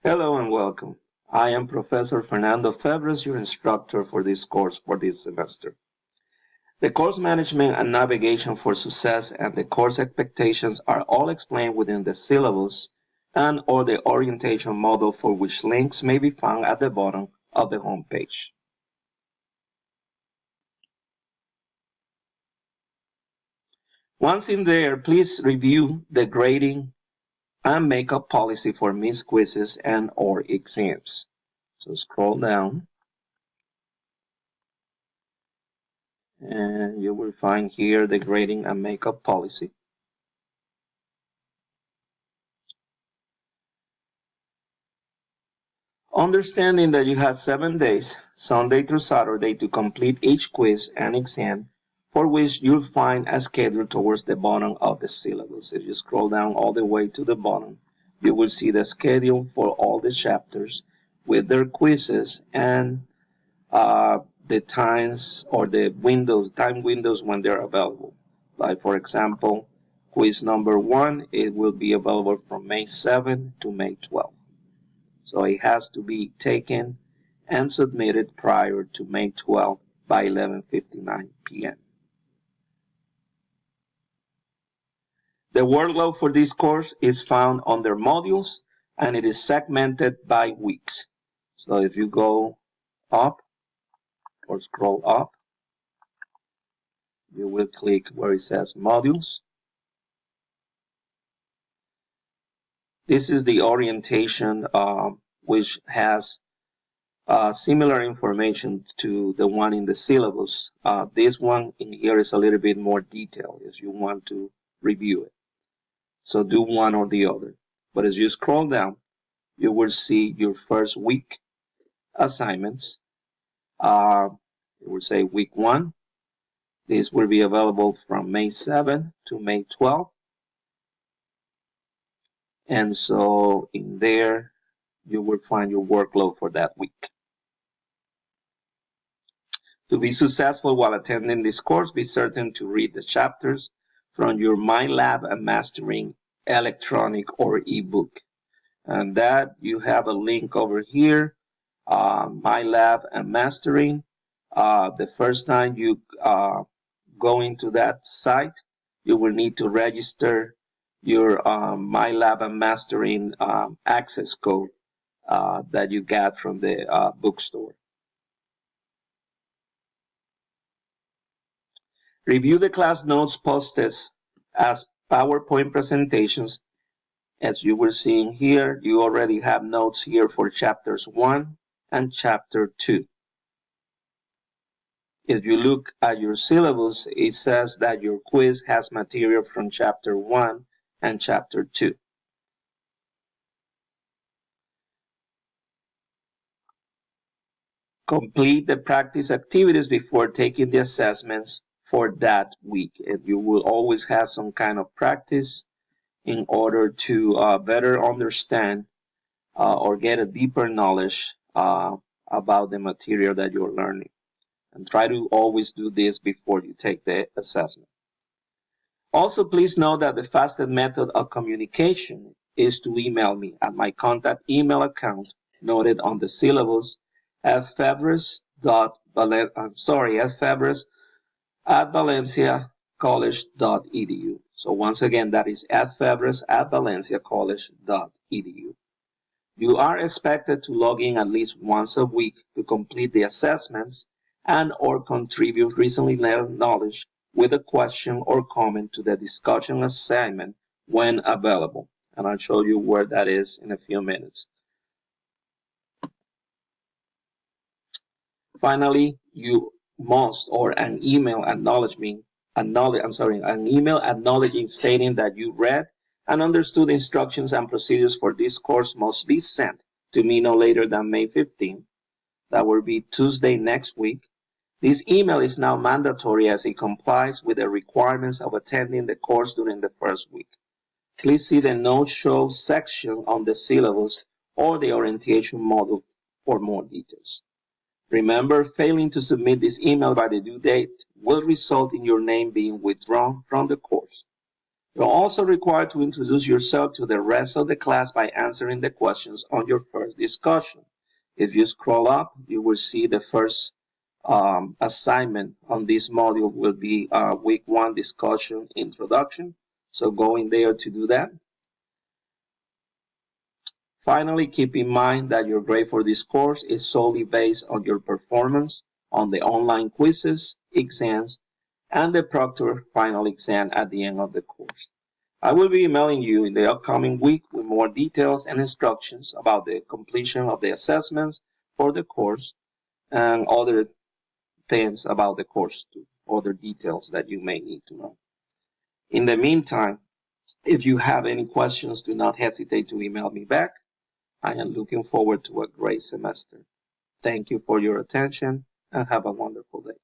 Hello and welcome. I am Professor Fernando Febres, your instructor for this course for this semester. The course management and navigation for success and the course expectations are all explained within the syllabus and or the orientation model, for which links may be found at the bottom of the home page. Once in there, please review the grading and makeup policy for missed quizzes and or exams. So scroll down and you will find here the grading and makeup policy. Understanding that you have 7 days, Sunday through Saturday, to complete each quiz and exam, for which you'll find a schedule towards the bottom of the syllabus. If you scroll down all the way to the bottom, you will see the schedule for all the chapters with their quizzes and the times or the time windows when they're available. Like for example, quiz number 1, it will be available from May 7 to May 12. So it has to be taken and submitted prior to May 12 by 11:59 p.m. The workload for this course is found under modules and it is segmented by weeks. So if you go up or scroll up, you will click where it says modules. This is the orientation which has similar information to the one in the syllabus. This one in here is a little bit more detailed as you want to review it. So do one or the other. But as you scroll down, you will see your first week assignments. It will say week 1. This will be available from May 7 to May 12. And so in there, you will find your workload for that week. To be successful while attending this course, be certain to read the chapters from your MyLab and Mastering electronic or ebook. And that you have a link over here, MyLab and Mastering. The first time you go into that site, you will need to register your MyLab and Mastering access code that you got from the bookstore. Review the class notes posted as PowerPoint presentations. As you were seeing here, you already have notes here for chapters 1 and chapter 2. If you look at your syllabus, it says that your quiz has material from chapter 1 and chapter 2. Complete the practice activities before taking the assessments for that week. And you will always have some kind of practice in order to better understand or get a deeper knowledge about the material that you're learning. And try to always do this before you take the assessment. Also, please note that the fastest method of communication is to email me at my contact email account noted on the syllabus febres@valenciacollege.edu. So once again, that is febres@valenciacollege.edu. You are expected to log in at least once a week to complete the assessments and or contribute recently learned knowledge with a question or comment to the discussion assignment when available. And I'll show you where that is in a few minutes. Finally, you must, or an email acknowledging stating that you read and understood the instructions and procedures for this course must be sent to me no later than May 15th. That will be Tuesday next week. This email is now mandatory as it complies with the requirements of attending the course during the first week. Please see the no-show section on the syllabus or the orientation module for more details. Remember, failing to submit this email by the due date will result in your name being withdrawn from the course. You're also required to introduce yourself to the rest of the class by answering the questions on your first discussion. If you scroll up, you will see the first assignment on this module will be week 1 discussion introduction. So go in there to do that. Finally, keep in mind that your grade for this course is solely based on your performance on the online quizzes, exams, and the proctor final exam at the end of the course. I will be emailing you in the upcoming week with more details and instructions about the completion of the assessments for the course and other things about the course too, other details that you may need to know. In the meantime, if you have any questions, do not hesitate to email me back. I am looking forward to a great semester. Thank you for your attention and have a wonderful day.